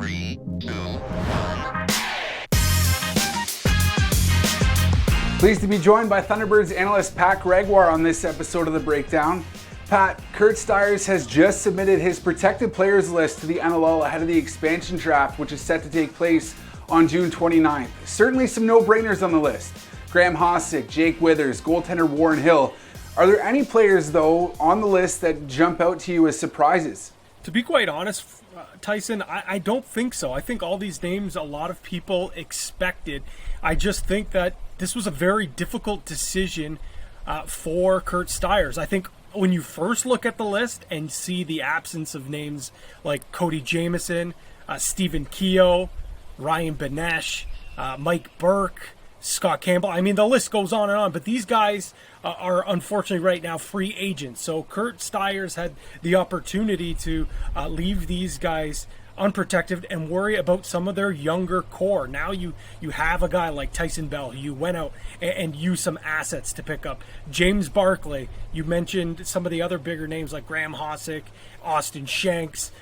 3, 2, 1. Pleased to be joined by Thunderbirds analyst Pat Gregoire on this episode of The Breakdown. Pat, Kurt Stiers has just submitted his protected players list to the NLL ahead of the expansion draft, which is set to take place on June 29th. Certainly some no-brainers on the list. Graham Hossack, Jake Withers, goaltender Warren Hill. Are there any players, though, on the list that jump out to you as surprises? To be quite honest, Tyson, I don't think so. I think all these names a lot of people expected. I just think that this was a very difficult decision for Kurt Stiers. I think when you first look at the list and see the absence of names like Cody Jamieson, Stephen Keogh, Ryan Benesh, Mike Burke, Scott Campbell, I mean, the list goes on and on, but these guys are unfortunately right now free agents. So Kurt Stiers had the opportunity to leave these guys unprotected and worry about some of their younger core. Now you have a guy like Tyson Bell who you went out and used some assets to pick up. James Barclay, you mentioned some of the other bigger names like Graham Hossack, Austin Shanks,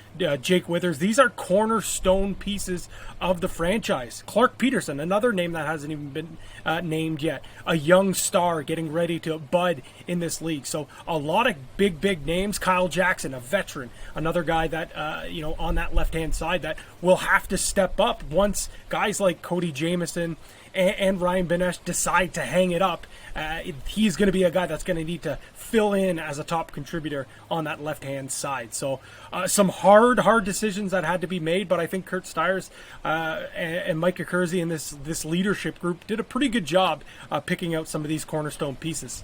Jake Withers. These are cornerstone pieces of the franchise. Clark Peterson, another name that hasn't even been named yet. A young star getting ready to bud in this league. So a lot of big names. Kyle Jackson, a veteran, another guy that, on that left-hand side that will have to step up once guys like Cody Jamieson and Ryan Benesh decide to hang it up. He's going to be a guy that's going to need to fill in as a top contributor on that left-hand side. So some hard decisions that had to be made, but I think Kurt Stiers and Mike Kersey and this leadership group did a pretty good job picking out some of these cornerstone pieces.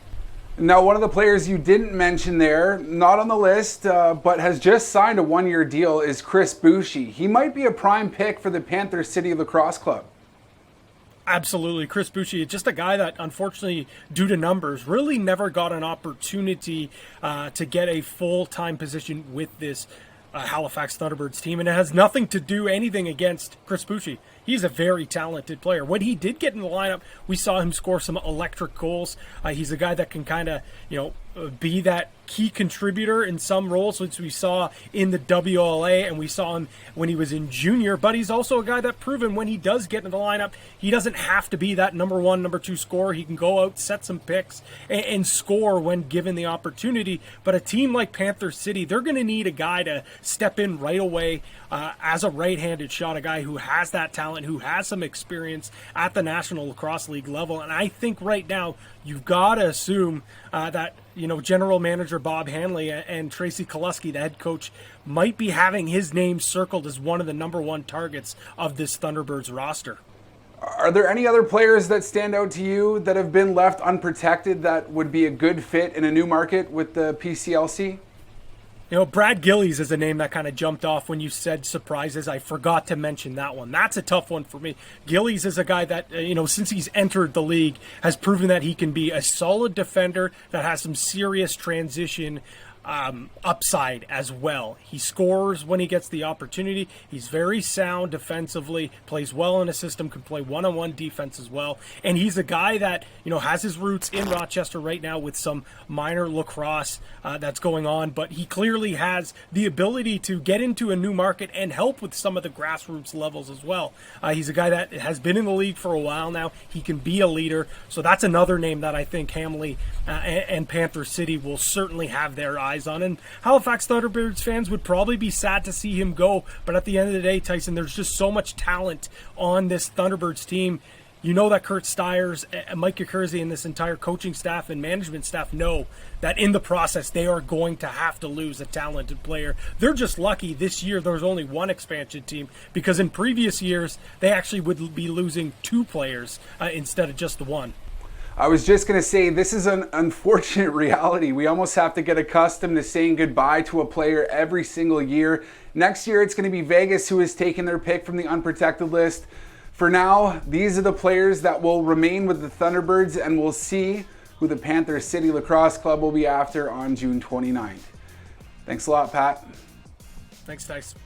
Now, one of the players you didn't mention there, not on the list, but has just signed a one-year deal, is Chris Bucci. He might be a prime pick for the Panther City Lacrosse Club. Absolutely. Chris Bucci, just a guy that unfortunately, due to numbers, really never got an opportunity to get a full-time position with this Halifax Thunderbirds team. And it has nothing to do anything against Chris Bucci. He's a very talented player. When he did get in the lineup, we saw him score some electric goals. He's a guy that can kind of, be that key contributor in some roles, which we saw in the WLA, and we saw him when he was in junior. But he's also a guy that proven when he does get in the lineup, he doesn't have to be that number one, number two scorer. He can go out, set some picks, and score when given the opportunity. But a team like Panther City, they're going to need a guy to step in right away as a right-handed shot, a guy who has that talent, who has some experience at the National Lacrosse League level. And I think right now you've got to assume that General Manager Bob Hanley and Tracy Kelusky, the head coach, might be having his name circled as one of the number one targets of this Thunderbirds roster. Are there any other players that stand out to you that have been left unprotected that would be a good fit in a new market with the PCLC? Brad Gillis is a name that kind of jumped off when you said surprises. I forgot to mention that one. That's a tough one for me. Gillis is a guy that, since he's entered the league, has proven that he can be a solid defender that has some serious transition upside as well. He scores when he gets the opportunity. He's very sound defensively, plays well in a system, can play one-on-one defense as well. And he's a guy that, has his roots in Rochester right now with some minor lacrosse that's going on, but he clearly has the ability to get into a new market and help with some of the grassroots levels as well. He's a guy that has been in the league for a while now. He can be a leader. So that's another name that I think Hamley and Panther City will certainly have their eyes on. And Halifax Thunderbirds fans would probably be sad to see him go, but at the end of the day, Tyson, there's just so much talent on this Thunderbirds team. You know that Kurt Stiers, Mike Kersey, and this entire coaching staff and management staff know that in the process they are going to have to lose a talented player. They're just lucky this year there was only one expansion team, because in previous years they actually would be losing two players instead of just the one. I was just going to say, this is an unfortunate reality. We almost have to get accustomed to saying goodbye to a player every single year. Next year, it's going to be Vegas who has taken their pick from the unprotected list. For now, these are the players that will remain with the Thunderbirds, and we'll see who the Panther City Lacrosse Club will be after on June 29th. Thanks a lot, Pat. Thanks, Tyson.